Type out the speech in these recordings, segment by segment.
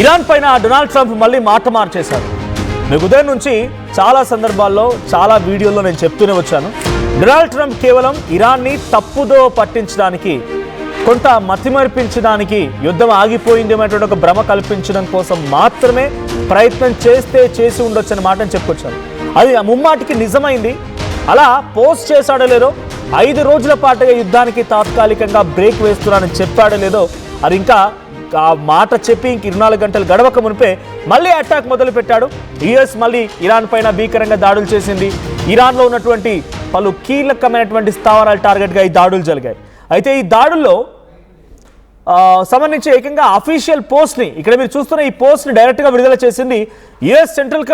Iran పైన Donald Trump మళ్ళీ మాట మార్చేశారు. మీకు ఉదయం నుంచి చాలా సందర్భాల్లో చాలా వీడియోల్లో నేను చెప్తూనే వచ్చాను, డొనాల్డ్ ట్రంప్ కేవలం ఇరాన్ని తప్పుదో పట్టించడానికి, కొంత మతిమరిపించడానికి, యుద్ధం ఆగిపోయింది అనేటువంటి ఒక భ్రమ కల్పించడం కోసం మాత్రమే ప్రయత్నం చేసి ఉండొచ్చు అనే మాటను చెప్పుకొచ్చాను. అది ముమ్మాటికి నిజమైంది. అలా పోస్ట్ చేశాడో లేదో, 5 రోజుల పాటుగా యుద్ధానికి తాత్కాలికంగా బ్రేక్ వేస్తున్నానని చెప్పాడో లేదో, అది ఇంకా ఆ మాట చెప్పి ఇంక 24 గంటలు గడవక మునిపే మళ్ళీ అటాక్ మొదలు పెట్టాడు. యుఎస్ మళ్ళీ ఇరాన్ పైన భీకరంగా దాడులు చేసింది. ఇరాన్లో ఉన్నటువంటి పలు కీలకమైనటువంటి స్థావరాలు టార్గెట్గా ఈ దాడులు జరిగాయి. అయితే ఈ దాడుల్లో సంబంధించి ఏకంగా అఫీషియల్ పోస్ట్ని, ఇక్కడ మీరు చూస్తున్న ఈ పోస్ట్ని డైరెక్ట్గా విడుదల చేసింది యుఎస్ సెంట్రల్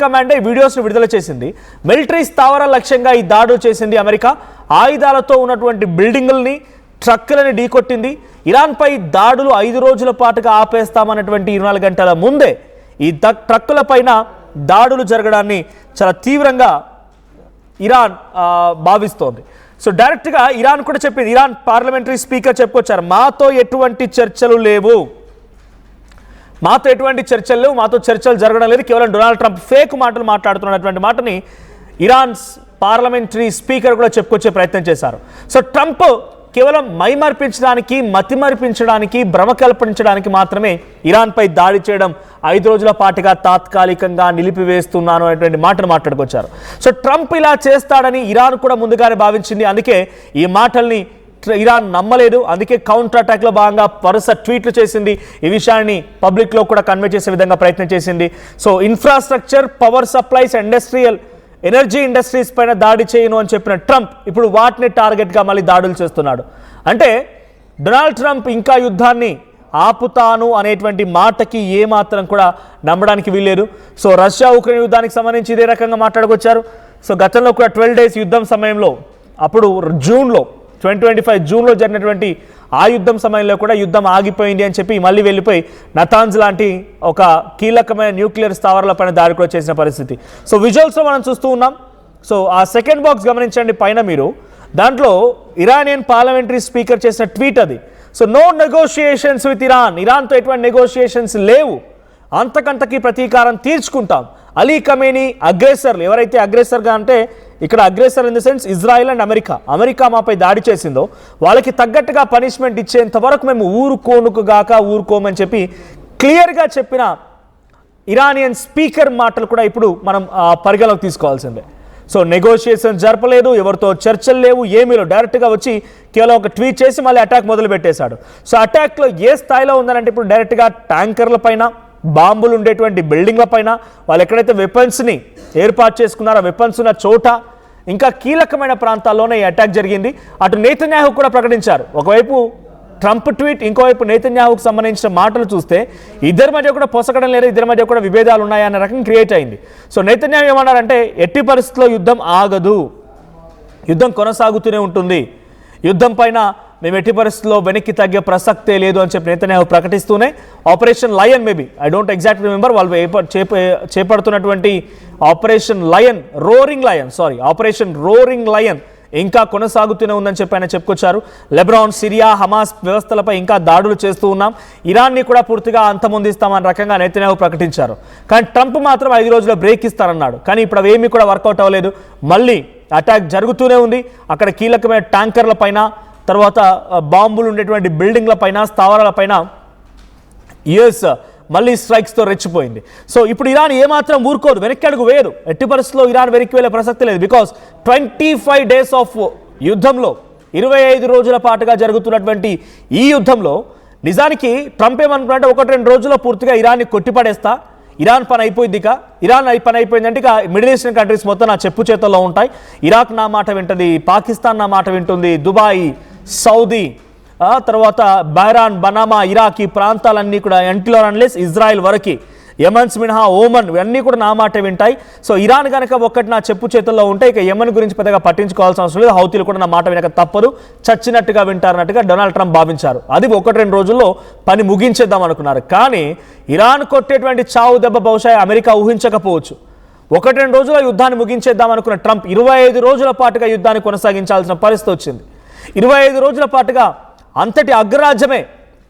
కమాండే వీడియోస్ని విడుదల చేసింది. మిలిటరీ స్థావరాల లక్ష్యంగా ఈ దాడులు చేసింది అమెరికా. ఆయుధాలతో ఉన్నటువంటి బిల్డింగుల్ని, ట్రక్కులని ఢీకొట్టింది. ఇరాన్పై దాడులు 5 రోజుల పాటుగా ఆపేస్తామన్నటువంటి 24 గంటల ముందే ఈ ట్రక్కుల పైన దాడులు జరగడాన్ని చాలా తీవ్రంగా ఇరాన్ భావిస్తోంది. సో డైరెక్ట్గా ఇరాన్ కూడా చెప్పింది, ఇరాన్ పార్లమెంటరీ స్పీకర్ చెప్పుకొచ్చారు, మాతో ఎటువంటి చర్చలు లేవు, మాతో చర్చలు జరగడం లేదు, కేవలం డొనాల్డ్ ట్రంప్ ఫేక్ మాటలు మాట్లాడుతున్నటువంటి మాటని ఇరాన్ పార్లమెంటరీ స్పీకర్ కూడా చెప్పుకొచ్చే ప్రయత్నం చేశారు. సో ట్రంప్ కేవలం మైమర్పించడానికి, మతిమర్పించడానికి, భ్రమ కల్పించడానికి మాత్రమే ఇరాన్పై దాడి చేయడం 5 రోజుల పాటుగా తాత్కాలికంగా నిలిపివేస్తున్నాను అనేటువంటి మాటను మాట్లాడుకొచ్చారు. సో ట్రంప్ ఇలా చేస్తాడని ఇరాన్ కూడా ముందుగానే భావించింది. అందుకే ఈ మాటల్ని ఇరాన్ నమ్మలేదు. అందుకే కౌంటర్ అటాక్లో భాగంగా వరుస ట్వీట్లు చేసింది. ఈ విషయాన్ని పబ్లిక్లో కూడా కన్వే చేసే విధంగా ప్రయత్నం చేసింది. So infrastructure, power supplies, energy industries పైన దాడి చేయను అని చెప్పిన ట్రంప్ ఇప్పుడు వాటిని టార్గెట్గా మళ్ళీ దాడులు చేస్తున్నాడు. అంటే డొనాల్డ్ ట్రంప్ ఇంకా యుద్ధాన్ని ఆపుతాను అనేటువంటి మాటకి ఏమాత్రం కూడా నమ్మడానికి వీల్లేదు. సో రష్యా ఉక్రెయిన్ యుద్ధానికి సంబంధించి ఇదే రకంగా మాట్లాడుకొచ్చారు. సో గతంలో కూడా 12 days యుద్ధం సమయంలో, అప్పుడు 2025 జూన్లో జరిగినటువంటి ఆ యుద్ధం సమయంలో కూడా యుద్ధం ఆగిపోయింది అని చెప్పి మళ్ళీ వెళ్ళిపోయి నతాన్స్ లాంటి ఒక కీలకమైన న్యూక్లియర్ స్థావరాలపైన దాడి కూడా చేసిన పరిస్థితి. సో విజువల్స్లో మనం చూస్తూ ఉన్నాం. సో ఆ సెకండ్ బాక్స్ గమనించండి పైన మీరు, దాంట్లో ఇరానియన్ పార్లమెంటరీ స్పీకర్ చేసిన ట్వీట్ అది. సో నో నెగోషియేషన్స్ విత్ ఇరాన్తో ఎటువంటి నెగోషియేషన్స్ లేవు, అంతకంతకి ప్రతీకారం తీర్చుకుంటాం. అలీ ఖమేనీ అగ్రెసర్లు, ఎవరైతే అగ్రెసర్గా అంటే ఇక్కడ aggressor in the sense Israel and America మాపై దాడి చేసిందో వాళ్ళకి తగ్గట్టుగా పనిష్మెంట్ ఇచ్చేంత వరకు మేము ఊరుకోమని చెప్పి క్లియర్గా చెప్పిన ఇరానియన్ స్పీకర్ మాటలు కూడా ఇప్పుడు మనం పరిగణలోకి తీసుకోవాల్సిందే. సో నెగోషియేషన్ జరపలేదు, ఎవరితో చర్చలు లేవు, ఏమీ లేవు, డైరెక్ట్గా వచ్చి కేవలం ఒక ట్వీట్ చేసి మళ్ళీ అటాక్ మొదలు పెట్టేశాడు. సో అటాక్లో ఏ స్థాయిలో ఉందనంటే ఇప్పుడు డైరెక్ట్గా ట్యాంకర్ల పైన, బాంబులు ఉండేటువంటి బిల్డింగ్ల పైన, వాళ్ళు ఎక్కడైతే వెపన్స్ని ఏర్పాటు చేసుకున్నారో వెపన్స్ ఉన్న చోట, ఇంకా కీలకమైన ప్రాంతాల్లోనే ఈ అటాక్ జరిగింది. అటు నేతన్యాహు కూడా ప్రకటించారు. ఒకవైపు ట్రంప్ ట్వీట్, ఇంకోవైపు నేతన్యాహుకు సంబంధించిన మాటలు చూస్తే ఇద్దరి మధ్య కూడా పొసగడం లేదు, ఇద్దరి మధ్య కూడా విభేదాలు ఉన్నాయన్న రకం క్రియేట్ అయింది. సో నేతన్యాహు ఏమన్నారంటే ఎట్టి పరిస్థితుల్లో యుద్ధం ఆగదు, యుద్ధం కొనసాగుతూనే ఉంటుంది, యుద్ధం పైన మేము ఎట్టి పరిస్థితుల్లో వెనక్కి తగ్గే ప్రసక్తే లేదు అని చెప్పి నేతన్యాహు ప్రకటిస్తూనే Operation Lion, maybe I don't exactly remember, వాళ్ళు చేపడుతున్నటువంటి ఆపరేషన్ రోరింగ్ లయన్ ఇంకా కొనసాగుతూనే ఉందని చెప్పి ఆయన చెప్పుకొచ్చారు. లెబనాన్, సిరియా, హమాస్ వ్యవస్థలపై ఇంకా దాడులు చేస్తూ ఉన్నాం, ఇరాన్ని కూడా పూర్తిగా అంతమొందిస్తామని రకంగా నేతన్యాహు ప్రకటించారు. కానీ ట్రంప్ మాత్రం 5 రోజుల బ్రేక్ ఇస్తారన్నాడు. కానీ ఇప్పుడు అవేమీ కూడా వర్కౌట్ అవ్వలేదు, మళ్ళీ అటాక్ జరుగుతూనే ఉంది. అక్కడ కీలకమైన ట్యాంకర్ల పైన, తర్వాత బాంబులు ఉండేటువంటి బిల్డింగ్ల పైన, స్థావరాల పైన యుఎస్ మళ్ళీ స్ట్రైక్స్తో రెచ్చిపోయింది. సో ఇప్పుడు ఇరాన్ ఏమాత్రం ఊరుకోదు, వెనక్కి అడుగు వేయదు. ఎట్టి పరిస్థితుల్లో ఇరాన్ వెనక్కి వెళ్ళే ప్రసక్తి లేదు. బికాస్ 25 days ఆఫ్ యుద్ధంలో, 25 రోజుల పాటుగా జరుగుతున్నటువంటి ఈ యుద్ధంలో నిజానికి ట్రంప్ ఏమనుకున్నట్టే 1-2 రోజుల్లో పూర్తిగా ఇరాన్ని కొట్టిపడేస్తా, ఇరాన్ పని అయిపోయింది, అయిపోయిందంటే ఇక మిడిల్ ఈస్టర్న్ కంట్రీస్ మొత్తం నా చెప్పు చేతల్లో ఉంటాయి, ఇరాక్ నా మాట వింటుంది, పాకిస్తాన్ నా మాట వింటుంది, దుబాయ్, సౌదీ, తర్వాత బహ్రాన్, బనామా, ఇరాక్, ఈ ప్రాంతాలన్నీ కూడా అన్లెస్ ఇజ్రాయెల్ వరకు, యమన్స్ మినహా ఓమన్, ఇవన్నీ కూడా నా మాట వింటాయి. సో ఇరాన్ కనుక ఒక్కటి నా చెప్పు చేతుల్లో ఉంటే ఇక యమన్ గురించి పెద్దగా పట్టించుకోవాల్సిన అవసరం లేదు, హౌతీలు కూడా నా మాట వినక తప్పదు, చచ్చినట్టుగా వింటారన్నట్టుగా డొనాల్డ్ ట్రంప్ భావించారు. అది 1-2 రోజుల్లో పని ముగించేద్దాం అనుకున్నారు. కానీ ఇరాన్ కొట్టేటువంటి చావు దెబ్బ బహుశా అమెరికా ఊహించకపోవచ్చు. 1-2 రోజుల్లో యుద్ధాన్ని ముగించేద్దాం అనుకున్న ట్రంప్ 25 రోజుల పాటుగా యుద్ధాన్ని కొనసాగించాల్సిన పరిస్థితి వచ్చింది. 25 రోజుల పాటుగా అంతటి అగ్రరాజ్యమే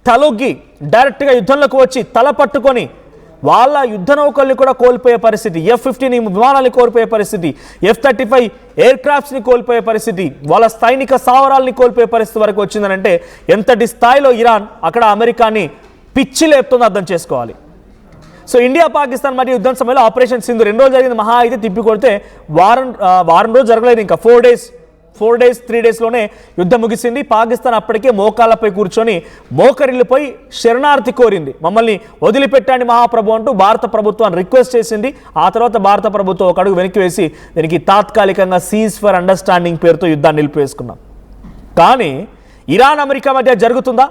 తలొగ్గి డైరెక్ట్గా యుద్ధంలోకి వచ్చి తల పట్టుకొని వాళ్ళ యుద్ధ నౌకల్ని కూడా కోల్పోయే పరిస్థితి, F-15 విమానాన్ని కోల్పోయే పరిస్థితి, F-35 ఎయిర్ క్రాఫ్ట్స్ని కోల్పోయే పరిస్థితి, వాళ్ళ సైనిక స్థావరాల్ని కోల్పోయే పరిస్థితి వరకు వచ్చిందనంటే ఎంతటి స్థాయిలో ఇరాన్ అక్కడ అమెరికాని పిచ్చి లేపుతుందో అర్థం చేసుకోవాలి. సో ఇండియా పాకిస్తాన్ మధ్య యుద్ధం సమయంలో ఆపరేషన్ సింధూర్ 2 రోజులు జరిగింది, మహా అయితే తిప్పి కొడితే వారం రోజు జరగలేదు, ఇంకా 4 డేస్ 3 డేస్లోనే యుద్ధం ముగిసింది. పాకిస్తాన్ అప్పటికే మోకాళ్ళపై కూర్చొని మోకరిల్లిపోయి శరణార్థి కోరింది, మమ్మల్ని వదిలిపెట్టండి మహాప్రభు అంటూ భారత ప్రభుత్వాన్ని రిక్వెస్ట్ చేసింది. ఆ తర్వాత భారత ప్రభుత్వం ఒక అడుగు వెనక్కి వేసి దీనికి తాత్కాలికంగా సీజ్ ఫర్ అండర్స్టాండింగ్ పేరుతో యుద్ధాన్ని నిలిపివేసుకున్నాం. కానీ ఇరాన్ అమెరికా మధ్య జరుగుతుందా?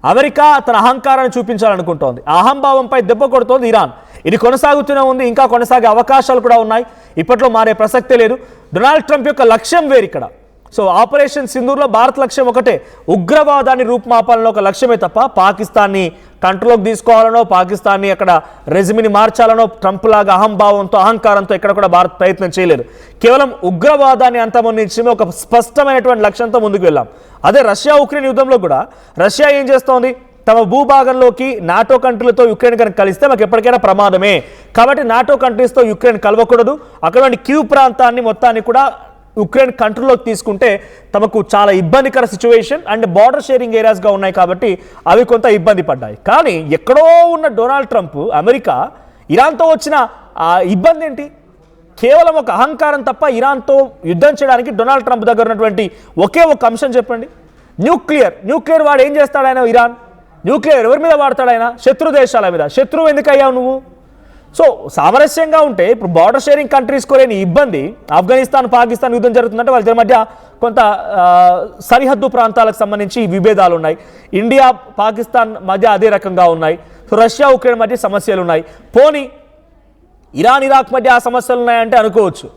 అమెరికా తన అహంకారాన్ని చూపించాలనుకుంటోంది, అహంభావంపై దెబ్బ కొడుతోంది ఇరాన్. ఇది కొనసాగుతూనే ఉంది, ఇంకా కొనసాగే అవకాశాలు కూడా ఉన్నాయి, ఇప్పట్లో మారే ప్రసక్తే లేదు. డొనాల్డ్ ట్రంప్ యొక్క లక్ష్యం వేరు ఇక్కడ. సో ఆపరేషన్ సింధూర్లో భారత్ లక్ష్యం ఒకటే, ఉగ్రవాదాన్ని రూపుమాపాలనో ఒక లక్ష్యమే తప్ప పాకిస్తాన్ని కంట్రోల్లోకి తీసుకోవాలనో, పాకిస్తాన్ని అక్కడ రెజిమిని మార్చాలనో ట్రంప్ లాగా అహంభావంతో అహంకారంతో ఎక్కడ కూడా భారత్ ప్రయత్నం చేయలేదు. కేవలం ఉగ్రవాదాన్ని అంతమొందించడమే ఒక స్పష్టమైనటువంటి లక్ష్యంతో ముందుకు వెళ్ళాం. అదే రష్యా ఉక్రెయిన్ యుద్ధంలో కూడా రష్యా ఏం చేస్తోంది, తమ భూభాగంలోకి నాటో కంట్రీలతో యుక్రెయిన్ కనుక కలిస్తే మాకు ఎప్పటికైనా ప్రమాదమే, కాబట్టి నాటో కంట్రీస్తో యుక్రెయిన్ కలవకూడదు, అక్కడ క్యూ ప్రాంతాన్ని మొత్తాన్ని కూడా యుక్రెయిన్ కంట్రోల్లోకి తీసుకుంటే తమకు చాలా ఇబ్బందికర సిచ్యువేషన్ అండ్ బార్డర్ షేరింగ్ ఏరియాస్గా ఉన్నాయి కాబట్టి అవి కొంత ఇబ్బంది పడ్డాయి. కానీ ఎక్కడో ఉన్న డొనాల్డ్ ట్రంప్ అమెరికా ఇరాన్తో వచ్చిన ఇబ్బంది ఏంటి? కేవలం ఒక అహంకారం తప్ప. ఇరాన్తో యుద్ధం చేయడానికి డొనాల్డ్ ట్రంప్ దగ్గర ఉన్నటువంటి ఒకే ఒక అంశం చెప్పండి, న్యూక్లియర్. వాడు ఏం చేస్తాడు ఆయన? ఇరాన్ న్యూక్లియర్ ఎవరి మీద వాడతాడు ఆయన? శత్రు దేశాల మీద. శత్రువు ఎందుకు అయ్యావు నువ్వు? సో సామరస్యంగా ఉంటే ఇప్పుడు బార్డర్ షేరింగ్ కంట్రీస్ కోలేని ఇబ్బంది, ఆఫ్ఘనిస్తాన్ పాకిస్తాన్ యుద్ధం జరుగుతుందంటే వాళ్ళ మధ్య కొంత సరిహద్దు ప్రాంతాలకు సంబంధించి విభేదాలు ఉన్నాయి, ఇండియా పాకిస్తాన్ మధ్య అదే రకంగా ఉన్నాయి. సో రష్యా ఉక్రెయిన్ మధ్య సమస్యలు ఉన్నాయి. పోనీ ఇరాన్ ఇరాక్ మధ్య ఆ సమస్యలు ఉన్నాయంటే అనుకోవచ్చు,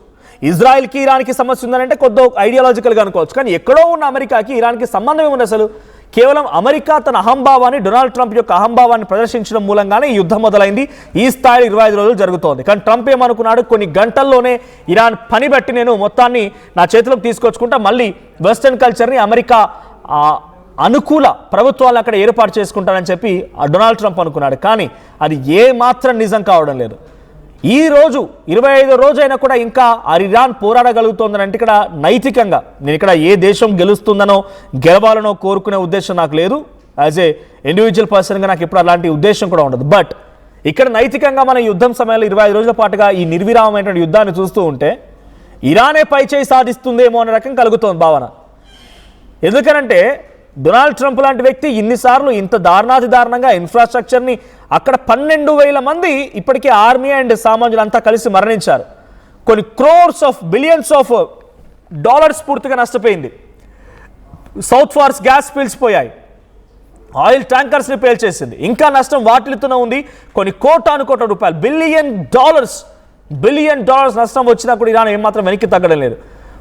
ఇజ్రాయెల్కి ఇరాన్కి సమస్య ఉందంటే కొద్ది ఐడియాలజికల్గా అనుకోవచ్చు. కానీ ఎక్కడో ఉన్న అమెరికాకి ఇరాన్కి సంబంధం ఏముంది అసలు? కేవలం అమెరికా తన అహంభావాన్ని, డొనాల్డ్ ట్రంప్ యొక్క అహంభావాన్ని ప్రదర్శించడం మూలంగానే ఈ యుద్ధం మొదలైంది. ఈ స్థాయి 25 రోజులు జరుగుతోంది. కానీ ట్రంప్ ఏమనుకున్నాడు, కొన్ని గంటల్లోనే ఇరాన్ పని బట్టి నేను మొత్తాన్ని నా చేతిలోకి తీసుకొచ్చుకుంటా, మళ్ళీ వెస్టర్న్ కల్చర్ని అమెరికా అనుకూల ప్రభుత్వాలను అక్కడ ఏర్పాటు చేసుకుంటానని చెప్పి డొనాల్డ్ ట్రంప్ అనుకున్నాడు. కానీ అది ఏ మాత్రం నిజం కావడం లేదు. ఈ రోజు 25వ రోజు అయినా కూడా ఇంకా ఇరాన్ పోరాడగలుగుతోందని అంటే ఇక్కడ నైతికంగా నేను ఇక్కడ ఏ దేశం గెలుస్తుందనో గెలవాలనో కోరుకునే ఉద్దేశం నాకు లేదు. యాజ్ ఏ ఇండివిజువల్ పర్సన్గా నాకు ఇప్పుడు అలాంటి ఉద్దేశం కూడా ఉండదు. బట్ ఇక్కడ నైతికంగా మన యుద్ధం సమయంలో 25 రోజుల పాటుగా ఈ నిర్విరామమైనటువంటి యుద్ధాన్ని చూస్తూ ఉంటే ఇరానే పైచేయి సాధిస్తుందేమో అనే రకం కలుగుతోంది భావన. ఎందుకనంటే డొనాల్డ్ ట్రంప్ లాంటి వ్యక్తి ఇన్నిసార్లు ఇంత దారుణంగా ఇన్ఫ్రాస్ట్రక్చర్ని అక్కడ 12,000 మంది ఇప్పటికే ఆర్మీ అండ్ సామాన్యులు అంతా కలిసి మరణించారు. కొన్ని crores of billions of dollars పూర్తిగా నష్టపోయింది. సౌత్ ఫార్స్ గ్యాస్ పీల్చిపోయాయి, ఆయిల్ ట్యాంకర్స్ని పేల్చేసింది, ఇంకా నష్టం వాటిల్తూనే ఉంది. కొన్ని కోట్ల రూపాయలు బిలియన్ డాలర్స్ నష్టం వచ్చినా కూడా ఇరాన్ ఏమాత్రం వెనక్కి తగ్గడం లేదు.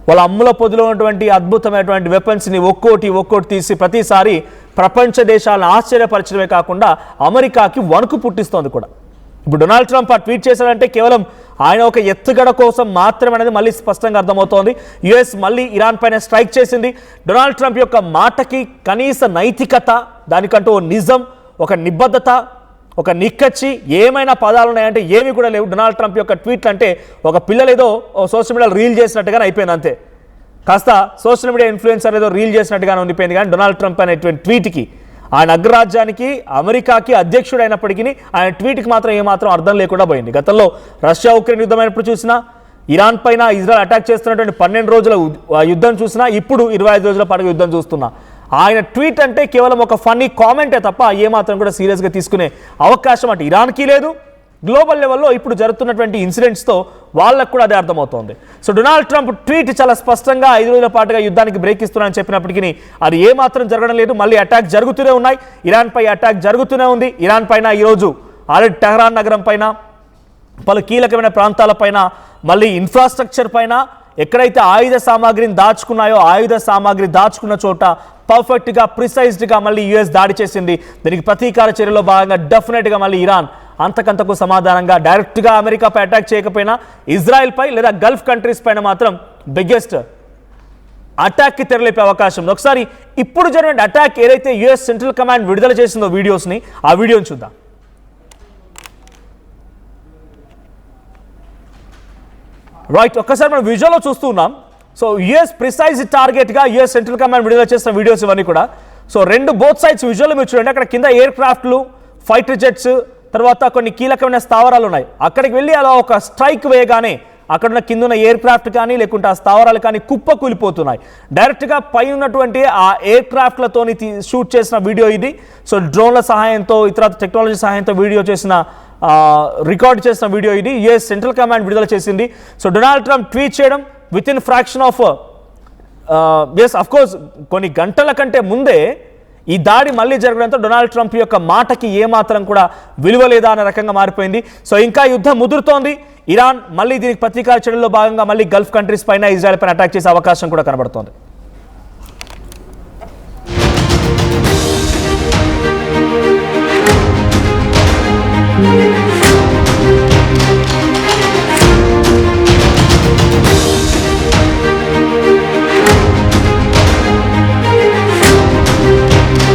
వాళ్ళ అమ్ముల పొదిలో ఉన్నటువంటి అద్భుతమైనటువంటి వెపన్స్ని ఒక్కోటి తీసి ప్రతిసారి ప్రపంచ దేశాలను ఆశ్చర్యపరచడమే కాకుండా అమెరికాకి వణుకు పుట్టిస్తోంది కూడా. ఇప్పుడు డొనాల్డ్ ట్రంప్ ట్వీట్ చేశాడంటే కేవలం ఆయన ఒక ఎత్తుగడ కోసం మాత్రమే అనేది మళ్ళీ స్పష్టంగా అర్థమవుతోంది. యుఎస్ మళ్ళీ ఇరాన్ పైన స్ట్రైక్ చేసింది. డొనాల్డ్ ట్రంప్ యొక్క మాటకి కనీస నైతికత, దానికంటూ ఓ నిజం, ఒక నిబద్ధత, ఒక నిక్కచ్చి ఏమైనా పదాలు ఉన్నాయంటే ఏమీ కూడా లేవు. డొనాల్డ్ ట్రంప్ యొక్క ట్వీట్లు అంటే ఒక పిల్లలు ఏదో సోషల్ మీడియాలో రీల్ చేసినట్టుగానే అయిపోయింది అంతే. కాస్త సోషల్ మీడియా ఇన్ఫ్లుయెన్సర్ ఏదో రీల్ చేసినట్టుగానే ఉండిపోయింది. కానీ డొనాల్డ్ ట్రంప్ అనేటువంటి ట్వీట్కి, ఆయన అగ్రరాజ్యానికి అమెరికాకి అధ్యక్షుడు అయినప్పటికీ ఆయన ట్వీట్కి మాత్రం ఏమాత్రం అర్థం లేకుండా పోయింది. గతంలో రష్యా ఉక్రెయిన్ యుద్ధం అయినప్పుడు చూసినా, ఇరాన్ పైన ఇజ్రాయెల్ అటాక్ చేస్తున్నటువంటి 12 రోజుల యుద్ధం చూసినా, ఇప్పుడు 25 రోజుల పాటు యుద్ధం చూస్తున్నా, ఆయన ట్వీట్ అంటే కేవలం ఒక ఫన్నీ కామెంటే తప్ప ఏమాత్రం కూడా సీరియస్గా తీసుకునే అవకాశం అంటే ఇరాన్కి లేదు. గ్లోబల్ లెవెల్లో ఇప్పుడు జరుగుతున్నటువంటి ఇన్సిడెంట్స్తో వాళ్ళకు కూడా అదే అర్థమవుతోంది. సో డొనాల్డ్ ట్రంప్ ట్వీట్ చాలా స్పష్టంగా 5 రోజుల పాటుగా యుద్ధానికి బ్రేక్ ఇస్తున్నానని చెప్పినప్పటికీ అది ఏమాత్రం జరగడం లేదు. మళ్ళీ అటాక్ జరుగుతూనే ఉన్నాయి, ఇరాన్పై అటాక్ జరుగుతూనే ఉంది. ఇరాన్ పైన ఈరోజు ఆల్రెడీ టెహరాన్ నగరం పైన, పలు కీలకమైన ప్రాంతాలపైన, మళ్ళీ ఇన్ఫ్రాస్ట్రక్చర్ పైన, ఎక్కడైతే ఆయుధ సామాగ్రిని దాచుకున్నాయో ఆయుధ సామాగ్రి దాచుకున్న చోట పర్ఫెక్ట్గా ప్రిసైజ్డ్గా మళ్ళీ యుఎస్ దాడి చేసింది. దీనికి ప్రతీకార చర్యలో భాగంగా డెఫినెట్గా మళ్ళీ ఇరాన్ అంతకంతకు సమాధానంగా డైరెక్ట్గా అమెరికాపై అటాక్ చేయకపోయినా ఇజ్రాయెల్ పై లేదా గల్ఫ్ కంట్రీస్ పైన మాత్రం బిగ్గెస్ట్ అటాక్కి తెరలేపే అవకాశం ఉంది. ఒకసారి ఇప్పుడు జరిగిన అటాక్ ఏదైతే యుఎస్ సెంట్రల్ కమాండ్ విడుదల చేసిందో వీడియోస్ని, ఆ వీడియోని చూద్దాం. రైట్, ఒక్కసారి మనం విజువల్లో చూస్తూ ఉన్నాం. సో యుఎస్ ప్రిసైజ్ టార్గెట్గా యుఎస్ సెంట్రల్ కమాండ్ విడుదల చేసిన వీడియోస్ ఇవన్నీ కూడా. సో బోత్ సైడ్స్ విజువల్ మీరు చూడండి. అక్కడ కింద ఎయిర్ క్రాఫ్ట్లు, ఫైటర్ జెట్స్, తర్వాత కొన్ని కీలకమైన స్థావరాలు ఉన్నాయి. అక్కడికి వెళ్ళి అలా ఒక స్ట్రైక్ వేయగానే అక్కడ ఉన్న కింద ఉన్న ఎయిర్ క్రాఫ్ట్ కానీ లేకుంటే ఆ స్థావరాలు కానీ కుప్ప కూలిపోతున్నాయి. డైరెక్ట్గా పై ఉన్నటువంటి ఆ ఎయిర్ క్రాఫ్ట్లతోని షూట్ చేసిన వీడియో ఇది. సో డ్రోన్ల సహాయంతో, ఇతర టెక్నాలజీ సహాయంతో వీడియో చేసిన రికార్డ్ చేసిన వీడియో ఇది. యుఎస్ సెంట్రల్ కమాండ్ విడుదల చేసింది. సో డొనాల్డ్ ట్రంప్ ట్వీట్ చేయడం with in fraction half half course కొన్ని గంటల కంటే ముందే ఈ దాడి మళ్ళీ జరగడంతో డొనాల్డ్ ట్రంప్ యొక్క మాటకి ఏమాత్రం కూడా విలువ లేదా అనే రకంగా మారిపోయింది. సో ఇంకా యుద్ధం ముదురుతోంది. ఇరాన్ మళ్ళీ దీనికి ప్రతీకార చర్యల్లో భాగంగా మళ్ళీ గల్ఫ్ కంట్రీస్ పైన, ఇజ్రాయెల్ పైన అటాక్ చేసే అవకాశం కూడా కనబడుతోంది.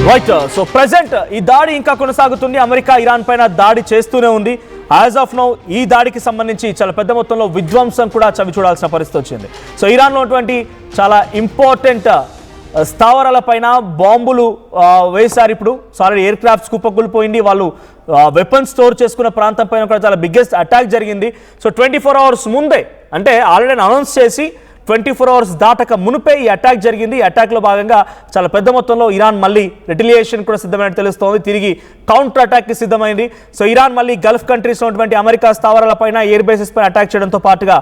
రైట్, సో ప్రెసెంట్ ఈ దాడి ఇంకా కొనసాగుతుంది. అమెరికా ఇరాన్ పైన దాడి చేస్తూనే ఉంది. యాజ్ ఆఫ్ నౌ ఈ దాడికి సంబంధించి చాలా పెద్ద మొత్తంలో విధ్వంసం కూడా చవి చూడాల్సిన పరిస్థితి వచ్చింది. సో ఇరాన్లో ఉన్నటువంటి చాలా ఇంపార్టెంట్ స్థావరాల పైన బాంబులు వేశారు. ఇప్పుడు సారీ ఎయిర్ క్రాఫ్ట్స్ కుప్పకూలిపోయింది. వాళ్ళు వెపన్స్ స్టోర్ చేసుకున్న ప్రాంతం పైన కూడా చాలా బిగ్గెస్ట్ అటాక్ జరిగింది. సో 24 hours ముందే, అంటే ఆల్రెడీ అనౌన్స్ చేసి 24 hours దాటక మునిపే ఈ అటాక్ జరిగింది. ఈ అటాక్లో భాగంగా చాలా పెద్ద మొత్తంలో ఇరాన్ మళ్ళీ రిటిలియేషన్ కూడా సిద్ధమైనట్టు తెలుస్తోంది. తిరిగి కౌంటర్ అటాక్కి సిద్ధమైంది. సో ఇరాన్ మళ్ళీ గల్ఫ్ కంట్రీస్లో ఉన్నటువంటి అమెరికా స్థావరాల పైన, ఎయిర్ బేసెస్ పైన అటాక్ చేయడంతో పాటుగా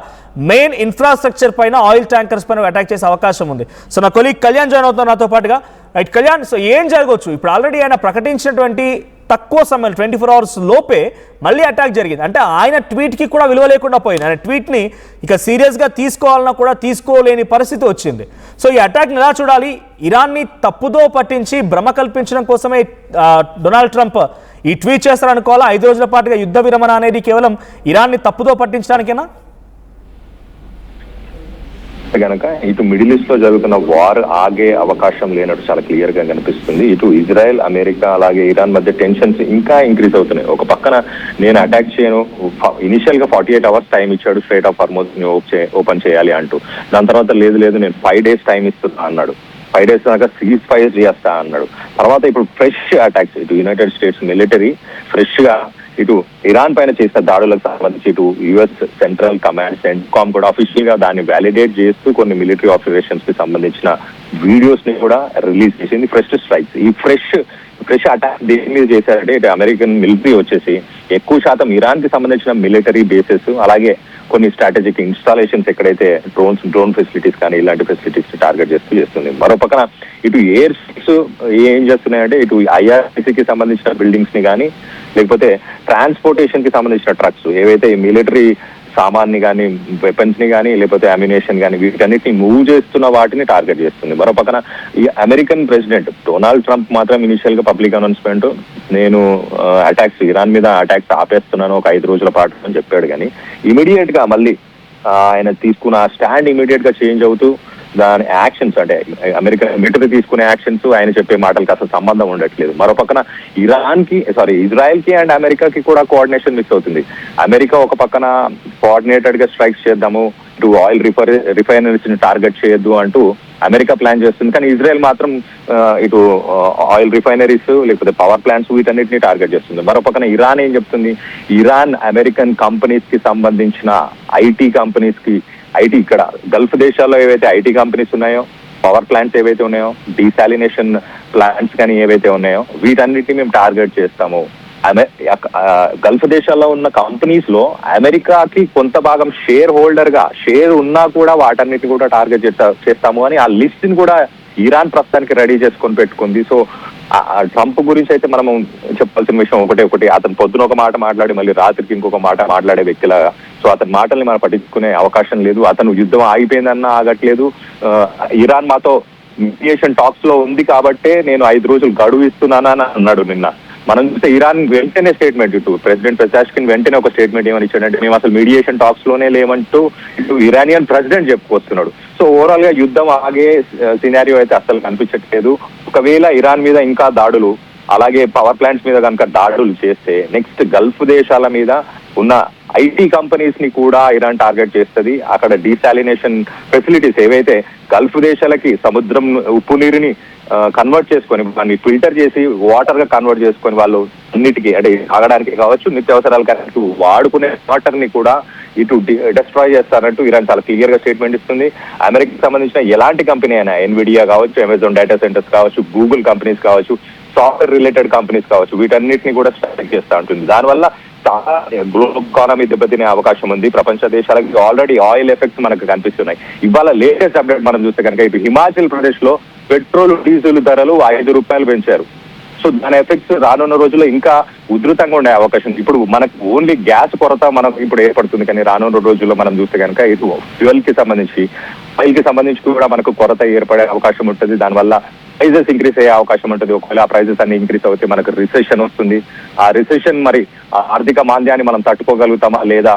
మెయిన్ ఇన్ఫ్రాస్ట్రక్చర్ పైన, ఆయిల్ ట్యాంకర్స్ పైన అటాక్ చేసే అవకాశం ఉంది. సో నా కొలీగ్ కళ్యాణ్ జాయిన్ అవుతున్నారు నాతో పాటుగా. రైట్ కళ్యాణ్, సో ఏం జరగవచ్చు? ఇప్పుడు ఆల్రెడీ ఆయన ప్రకటించినటువంటి తక్కువ సమయం 24 hours లోపే మళ్ళీ అటాక్ జరిగింది. అంటే ఆయన ట్వీట్కి కూడా విలువ లేకుండా పోయింది. ఆయన ట్వీట్ని ఇక సీరియస్గా తీసుకోవాలన్నా కూడా తీసుకోలేని పరిస్థితి వచ్చింది. సో ఈ అటాక్ని ఎలా చూడాలి? ఇరాన్ని తప్పుదో పట్టించి భ్రమ కల్పించడం కోసమే డొనాల్డ్ ట్రంప్ ఈ ట్వీట్ చేస్తారనుకోవాలా? 5 రోజుల పాటుగా యుద్ధ విరమణ అనేది కేవలం ఇరాన్ని తప్పుదో పట్టించడానికేనా? గనక ఇటు మిడిల్ ఈస్ట్ లో జరుగుతున్న వార్ ఆగే అవకాశం లేనట్టు చాలా క్లియర్ గా కనిపిస్తుంది. ఇటు ఇజ్రాయెల్, అమెరికా అలాగే ఇరాన్ మధ్య టెన్షన్స్ ఇంకా ఇంక్రీజ్ అవుతున్నాయి. ఒక పక్కన నేను అటాక్ చేయను, ఇనిషియల్ గా 48 hours టైం ఇచ్చాడు స్ట్రైట్ ఆఫ్ హార్మోజ్ ని ఓపెన్ చేయాలి అంటూ. దాని తర్వాత లేదు నేను 5 days టైం ఇస్తున్నా అన్నాడు. 5 days దాకా సీజ్ ఫైర్ చేస్తా అన్నాడు. తర్వాత ఇప్పుడు ఫ్రెష్ అటాక్స్, ఇటు యునైటెడ్ స్టేట్స్ మిలిటరీ ఫ్రెష్ గా ఇటు ఇరాన్ పైన చేసిన దాడులకు సంబంధించి ఇటు యుఎస్ సెంట్రల్ కమాండ్ సెంట్కామ్ కూడా అఫీషియల్ గా దాన్ని వ్యాలిడేట్ చేస్తూ కొన్ని మిలిటరీ ఆపరేషన్స్ కి సంబంధించిన వీడియోస్ ని కూడా రిలీజ్ చేసింది. ఫ్రెష్ స్ట్రైక్స్, ఈ ఫ్రెష్ అటాక్ దేని మీద చేశారంటే ఇటు అమెరికన్ మిలిటరీ వచ్చేసి ఎక్కువ శాతం ఇరాన్ కి సంబంధించిన మిలిటరీ బేసెస్, అలాగే కొన్ని స్ట్రాటజిక్ ఇన్స్టాలేషన్స్ ఎక్కడైతే డ్రోన్ ఫెసిలిటీస్ కానీ ఇలాంటి ఫెసిలిటీస్ టార్గెట్ చేస్తుంది. మరో పక్కన ఇటు ఎయిర్ షిప్స్ ఏం చేస్తున్నాయంటే ఇటు ఐఆర్సీకి సంబంధించిన బిల్డింగ్స్ ని కానీ లేకపోతే ట్రాన్స్పోర్టేషన్ కి సంబంధించిన ట్రక్స్ ఏవైతే మిలిటరీ సామాన్ని కానీ, వెపన్స్ ని కానీ, లేకపోతే అమ్యునేషన్ కానీ వీటన్నిటిని మూవ్ చేస్తున్న వాటిని టార్గెట్ చేస్తుంది. మరో పక్కన ఈ అమెరికన్ ప్రెసిడెంట్ డొనాల్డ్ ట్రంప్ మాత్రం ఇనిషియల్ గా పబ్లిక్ అనౌన్స్మెంట్ నేను అటాక్స్ ఇరాన్ మీద అటాక్స్ ఆపేస్తున్నాను ఒక 5 రోజుల పాటు అని చెప్పాడు. కానీ ఇమీడియట్ గా మళ్ళీ ఆయన తీసుకున్న స్టాండ్ ఇమీడియట్ గా చేంజ్ అవుతూ దాని యాక్షన్స్, అంటే అమెరికన్ మిలిటరీ తీసుకునే యాక్షన్స్ ఆయన చెప్పే మాటలకు అసలు సంబంధం ఉండట్లేదు. మరో పక్కన ఇజ్రాయెల్ కి అండ్ అమెరికాకి కూడా కోఆర్డినేషన్ మిస్ అవుతుంది. అమెరికా ఒక పక్కన కోఆర్డినేటెడ్ గా స్ట్రైక్స్ చేద్దాము, ఇటు ఆయిల్ రిఫైనరీస్ ని టార్గెట్ చేయొద్దు అంటూ అమెరికా ప్లాన్ చేస్తుంది. కానీ ఇజ్రాయెల్ మాత్రం ఇటు ఆయిల్ రిఫైనరీస్ లేకపోతే పవర్ ప్లాంట్స్ వీటన్నిటిని టార్గెట్ చేస్తుంది. మరో పక్కన ఇరాన్ ఏం చెప్తుంది? ఇరాన్ అమెరికన్ కంపెనీస్ కి సంబంధించిన ఐటీ కంపెనీస్ కి, ఐటీ ఇక్కడ గల్ఫ్ దేశాల్లో ఏవైతే ఐటీ కంపెనీస్ ఉన్నాయో, పవర్ ప్లాంట్స్ ఏవైతే ఉన్నాయో, డీసాలినేషన్ ప్లాంట్స్ కానీ ఏవైతే ఉన్నాయో వీటన్నిటిని మేము టార్గెట్ చేస్తాము. గల్ఫ్ దేశాల్లో ఉన్న కంపెనీస్ లో అమెరికాకి కొంత భాగం షేర్ హోల్డర్ గా షేర్ ఉన్నా కూడా వాటన్నిటిని కూడా టార్గెట్ చేస్తాము అని ఆ లిస్ట్ ని కూడా ఇరాన్ ప్రస్తుతానికి రెడీ చేసుకొని పెట్టుకుంది. సో ట్రంప్ గురించి అయితే మనం చెప్పాల్సిన విషయం ఒకటి, అతను పొద్దున ఒక మాట మాట్లాడి మళ్ళీ రాత్రికి ఇంకొక మాట మాట్లాడే వ్యక్తిలాగా. సో అతని మాటల్ని మనం పట్టించుకునే అవకాశం లేదు. అతను యుద్ధం ఆగిపోయిందన్నా ఆగట్లేదు. ఇరాన్ మాతో మీడియేషన్ టాక్స్ లో ఉంది కాబట్టే నేను 5 రోజులు గడువు ఇస్తున్నానని అన్నాడు నిన్న. మనం చూస్తే ఇరాన్ వెంటనే స్టేట్మెంట్, ఇటు ప్రెసిడెంట్ పెజెష్కిన్ వెంటనే ఒక స్టేట్మెంట్ ఏమని ఇచ్చాడంటే మేము అసలు మీడియేషన్ టాక్స్ లోనే లేమంటూ ఇటు ఇరానియన్ ప్రెసిడెంట్ చెప్పుకొస్తున్నాడు. సో ఓవరాల్ గా యుద్ధం ఆగే సినారియో అయితే అసలు కనిపించట్లేదు. ఒకవేళ ఇరాన్ మీద ఇంకా దాడులు, అలాగే పవర్ ప్లాంట్స్ మీద కనుక దాడులు చేస్తే నెక్స్ట్ గల్ఫ్ దేశాల మీద ఉన్న ఐటీ కంపెనీస్ ని కూడా ఇరాన్ టార్గెట్ చేస్తుంది. అక్కడ డీసాలినేషన్ ఫెసిలిటీస్ ఏవైతే గల్ఫ్ దేశాలకి సముద్రం ఉప్పు నీరుని కన్వర్ట్ చేసుకొని దాన్ని ఫిల్టర్ చేసి వాటర్ గా కన్వర్ట్ చేసుకొని వాళ్ళు అన్నిటికీ అంటే తాగడానికి కావచ్చు, నిత్యావసరాలకు వాడుకునే వాటర్ ని కూడా ఇటు డిస్ట్రాయ్ చేస్తారంటూ ఇరాన్ చాలా క్లియర్ గా స్టేట్మెంట్ ఇస్తుంది. అమెరికాకి సంబంధించిన ఎలాంటి కంపెనీ అయినా, ఎన్విడియా కావచ్చు, అమెజాన్ డేటా సెంటర్స్ కావచ్చు, గూగుల్ కంపెనీస్ కావచ్చు, సాఫ్ట్వేర్ రిలేటెడ్ కంపెనీస్ కావచ్చు, వీటన్నిటిని కూడా స్ట్రైక్ చేస్తూ ఉంటుంది. దానివల్ల చాలా గ్లోబల్ ఎకానమీ దెబ్బతినే అవకాశం ఉంది. ప్రపంచ దేశాలకి ఆల్రెడీ ఆయిల్ ఎఫెక్ట్స్ మనకు కనిపిస్తున్నాయి. ఇవాళ లేటెస్ట్ అప్డేట్ మనం చూస్తే కనుక ఇటు హిమాచల్ ప్రదేశ్ లో పెట్రోల్ డీజిల్ ధరలు 5 రూపాయలు పెంచారు. సో దాని ఎఫెక్ట్స్ రానున్న రోజుల్లో ఇంకా ఉధృతంగా ఉండే అవకాశం ఉంది. ఇప్పుడు మనకు ఓన్లీ గ్యాస్ కొరత మనకు ఇప్పుడు ఏర్పడుతుంది, కానీ రానున్న రోజుల్లో మనం చూస్తే కనుక ఇటు ఫ్యూయల్ కి సంబంధించి, ఆయిల్ కి సంబంధించి కూడా మనకు కొరత ఏర్పడే అవకాశం ఉంటుంది. దానివల్ల ప్రైజెస్ ఇంక్రీస్ అయ్యే అవకాశం ఉంటుంది. ఒకవేళ ఆ ప్రైజెస్ అన్ని ఇంక్రీస్ అవుతే మనకు రిసెషన్ వస్తుంది. ఆ రిసెషన్ మరి ఆర్థిక మాంద్యాన్ని మనం తట్టుకోగలుగుతామా లేదా,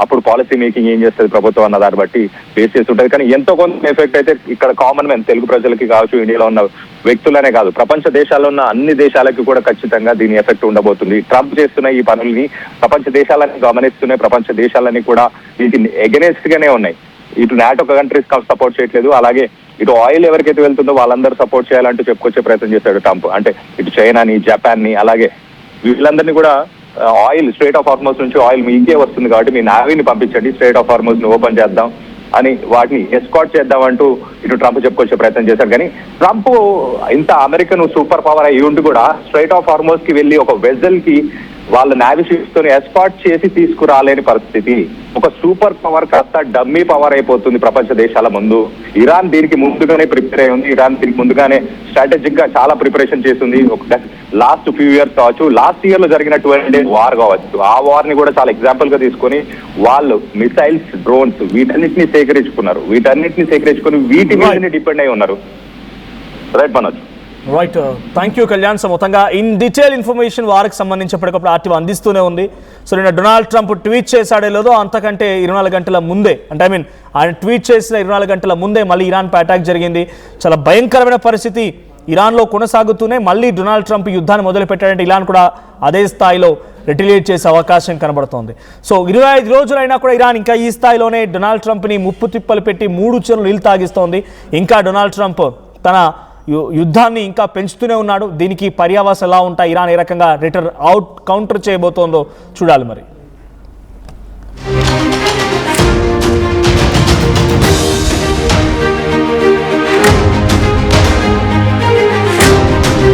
అప్పుడు పాలసీ మేకింగ్ ఏం చేస్తుంది ప్రభుత్వం అన్న దాన్ని బట్టి బేస్ చేసి ఉంటుంది. కానీ ఎంతో కొంత ఎఫెక్ట్ అయితే ఇక్కడ కామన్ మ్యాన్ తెలుగు ప్రజలకి కావచ్చు, ఇండియాలో ఉన్న వ్యక్తులనే కాదు, ప్రపంచ దేశాల్లో ఉన్న అన్ని దేశాలకి కూడా ఖచ్చితంగా దీని ఎఫెక్ట్ ఉండబోతుంది. ట్రంప్ చేస్తున్న ఈ పనుల్ని ప్రపంచ దేశాలన్నీ గమనిస్తున్నాయి. ప్రపంచ దేశాలన్నీ కూడా వీటిని ఎగెనెస్ట్ గానే ఉన్నాయి. ఇటు నాటో కంట్రీస్ సపోర్ట్ చేయట్లేదు, అలాగే ఇటు ఆయిల్ ఎవరికైతే వెళ్తుందో వాళ్ళందరూ సపోర్ట్ చేయాలంటూ చెప్పుకొచ్చే ప్రయత్నం చేశాడు ట్రంప్. అంటే ఇటు చైనాని, జపాన్ ని, అలాగే వీళ్ళందరినీ కూడా ఆయిల్ స్ట్రైట్ ఆఫ్ హార్మోస్ నుంచి ఆయిల్ మీకే వస్తుంది కాబట్టి మీ నావీని పంపించండి, స్ట్రైట్ ఆఫ్ హార్మోస్ ని ఓపెన్ చేద్దాం అని వాటిని ఎస్కాట్ చేద్దామంటూ ఇటు ట్రంప్ చెప్పుకొచ్చే ప్రయత్నం చేశారు. కానీ ట్రంప్ ఇంత అమెరికన్ సూపర్ పవర్ అయ్యి ఉండి కూడా స్ట్రైట్ ఆఫ్ హార్మోస్ కి వెళ్ళి ఒక వెజల్ కి వాళ్ళ నావీ షిప్స్ తో ఎస్కాట్ చేసి తీసుకురాలేని పరిస్థితి. ఒక సూపర్ పవర్ కాస్త డమ్మీ పవర్ అయిపోతుంది ప్రపంచ దేశాల ముందు. ఇరాన్ దీనికి ముందుగానే ప్రిపేర్ అయి ఉంది. ఇరాన్ దీనికి ముందుగానే స్ట్రాటజిక్ గా చాలా ప్రిపరేషన్ చేస్తుంది. ఒక లాస్ట్ ఫ్యూ ఇయర్స్ కావచ్చు, లాస్ట్ ఇయర్ లో జరిగినటువంటి వార్ కావచ్చు, ఆ వార్ ని కూడా చాలా ఎగ్జాంపుల్ గా తీసుకొని వాళ్ళు మిసైల్స్, డ్రోన్స్ వీటన్నిటిని సేకరించుకున్నారు. వీటి మీద డిపెండ్ అయి ఉన్నారు. Right Manoj. Right, thank you Kalyan. So మొత్తంగా ఇన్ డీటెయిల్ ఇన్ఫర్మేషన్ వారికి సంబంధించి ఎప్పటికప్పుడు ఆర్టీవీ అందిస్తూనే ఉంది. సో నిన్న డొనాల్డ్ ట్రంప్ ట్వీట్ చేశాడో లేదో అంతకంటే 24 గంటల ముందే, అంటే ఆయన ట్వీట్ చేసిన 24 గంటల ముందే మళ్ళీ ఇరాన్పై అటాక్ జరిగింది. చాలా భయంకరమైన పరిస్థితి ఇరాన్లో కొనసాగుతూనే మళ్ళీ డొనాల్డ్ ట్రంప్ యుద్ధాన్ని మొదలుపెట్టాడంటే ఇరాన్ కూడా అదే స్థాయిలో రిటిలియేట్ చేసే అవకాశం కనబడుతోంది. సో 25 రోజులైనా కూడా ఇరాన్ ఇంకా ఈ స్థాయిలోనే డొనాల్డ్ ట్రంప్ని ముప్పు తిప్పలు పెట్టి 3 చెరువులు నీళ్ళు తాగిస్తోంది. ఇంకా డొనాల్డ్ ట్రంప్ తన యుద్ధాన్ని ఇంకా పెంచుతూనే ఉన్నాడు. దీనికి పర్యావసనాలు ఎలా ఉంటాయి, ఇరాన్ ఏ రకంగా కౌంటర్ చేయబోతోందో చూడాలి మరి.